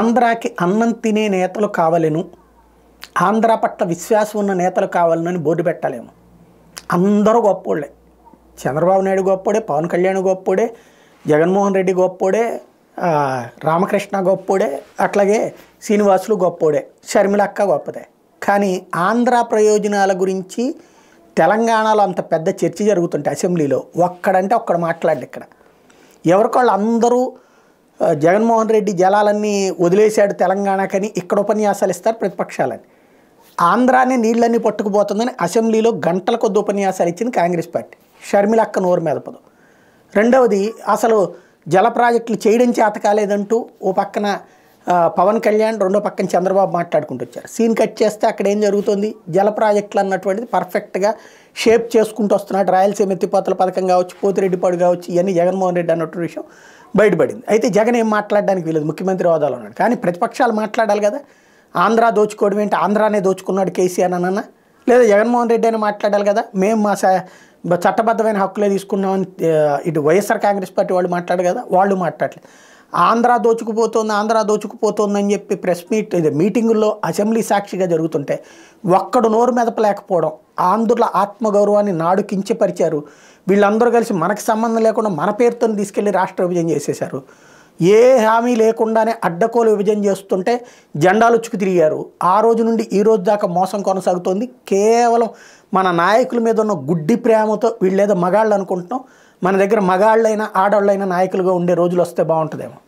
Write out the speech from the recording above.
ఆంధ్రాకి అన్నం తినే నేతలు కావాలను, ఆంధ్ర పట్ల విశ్వాసం ఉన్న నేతలు కావాలని బోర్డు పెట్టలేము. అందరూ గొప్పోళ్ళే. చంద్రబాబు నాయుడు గొప్పోడే, పవన్ కళ్యాణ్ గొప్పోడే, జగన్మోహన్ రెడ్డి గొప్పోడే, రామకృష్ణ గొప్పోడే, అట్లాగే శ్రీనివాసులు గొప్పోడే, షర్మిలక్క గొప్పదే. కానీ ఆంధ్ర ప్రయోజనాల గురించి తెలంగాణలో అంత పెద్ద చర్చ జరుగుతుంటే అసెంబ్లీలో ఒక్కడంటే ఒక్కడు మాట్లాడు. ఇక్కడ ఎవరికోళ్ళు అందరూ జగన్మోహన్ రెడ్డి జలాలన్నీ వదిలేశాడు తెలంగాణకని ఇక్కడ ఉపన్యాసాలు ఇస్తారు ప్రతిపక్షాలని. ఆంధ్రానే నీళ్ళన్నీ పట్టుకుపోతుందని అసెంబ్లీలో గంటల కొద్ది ఉపన్యాసాలు ఇచ్చింది కాంగ్రెస్ పార్టీ. షర్మిలక్క నోరు మెదపదు. రెండవది, అసలు జల ప్రాజెక్టులు చేయడం చేత కాలేదంటూ ఓ పక్కన పవన్ కళ్యాణ్, రెండో పక్కన చంద్రబాబు మాట్లాడుకుంటూ వచ్చారు. సీన్ కట్ చేస్తే అక్కడ ఏం జరుగుతుంది? జల ప్రాజెక్టులు అన్నటువంటిది పర్ఫెక్ట్గా షేప్ చేసుకుంటూ వస్తున్నాడు. రాయలసీమ ఎత్తిపోతల పథకం కావచ్చు, పోతిరెడ్డిపాడు కావచ్చు, ఇవన్నీ జగన్మోహన్ రెడ్డి అన్నటువంటి విషయం బయటపడింది. అయితే జగన్ ఏం మాట్లాడడానికి వీలేదు, ముఖ్యమంత్రి హోదాలో ఉన్నాడు. కానీ ప్రతిపక్షాలు మాట్లాడాలి కదా. ఆంధ్ర దోచుకోవడం ఏంటి, ఆంధ్రానే దోచుకున్నాడు కేసీఆర్ అన్న, లేదా జగన్మోహన్ రెడ్డి అని మాట్లాడాలి కదా. మేము మా చట్టబద్ధమైన హక్కులే తీసుకున్నామని ఇటు వైఎస్ఆర్ కాంగ్రెస్ పార్టీ వాళ్ళు మాట్లాడారు కదా, వాళ్ళు మాట్లాడలేదు. ఆంధ్ర దోచుకుపోతుంది, ఆంధ్ర దోచుకుపోతుందని చెప్పి ప్రెస్ మీటింగుల్లో అసెంబ్లీ సాక్షిగా జరుగుతుంటే ఒక్కడు నోరు మెదపలేకపోవడం, ఆంధ్రుల ఆత్మగౌరవాన్ని నాడు కించపరిచారు. వీళ్ళందరూ కలిసి మనకు సంబంధం లేకుండా మన పేరుతో తీసుకెళ్లి రాష్ట్ర విభజన చేసేశారు. ఏ హామీ లేకుండానే అడ్డకోలు విభజన చేస్తుంటే జెండాలు ఉచ్చుకు తిరిగారు. ఆ రోజు నుండి ఈ రోజు దాకా మోసం కొనసాగుతోంది. కేవలం మన నాయకుల మీద ఉన్న గుడ్డి ప్రేమతో వీళ్ళేదో మగాళ్ళు అనుకుంటున్నాం. మన దగ్గర మగాళ్ళైనా ఆడవాళ్ళైనా నాయకులుగా ఉండే రోజులు వస్తే బాగుంటుందేమో.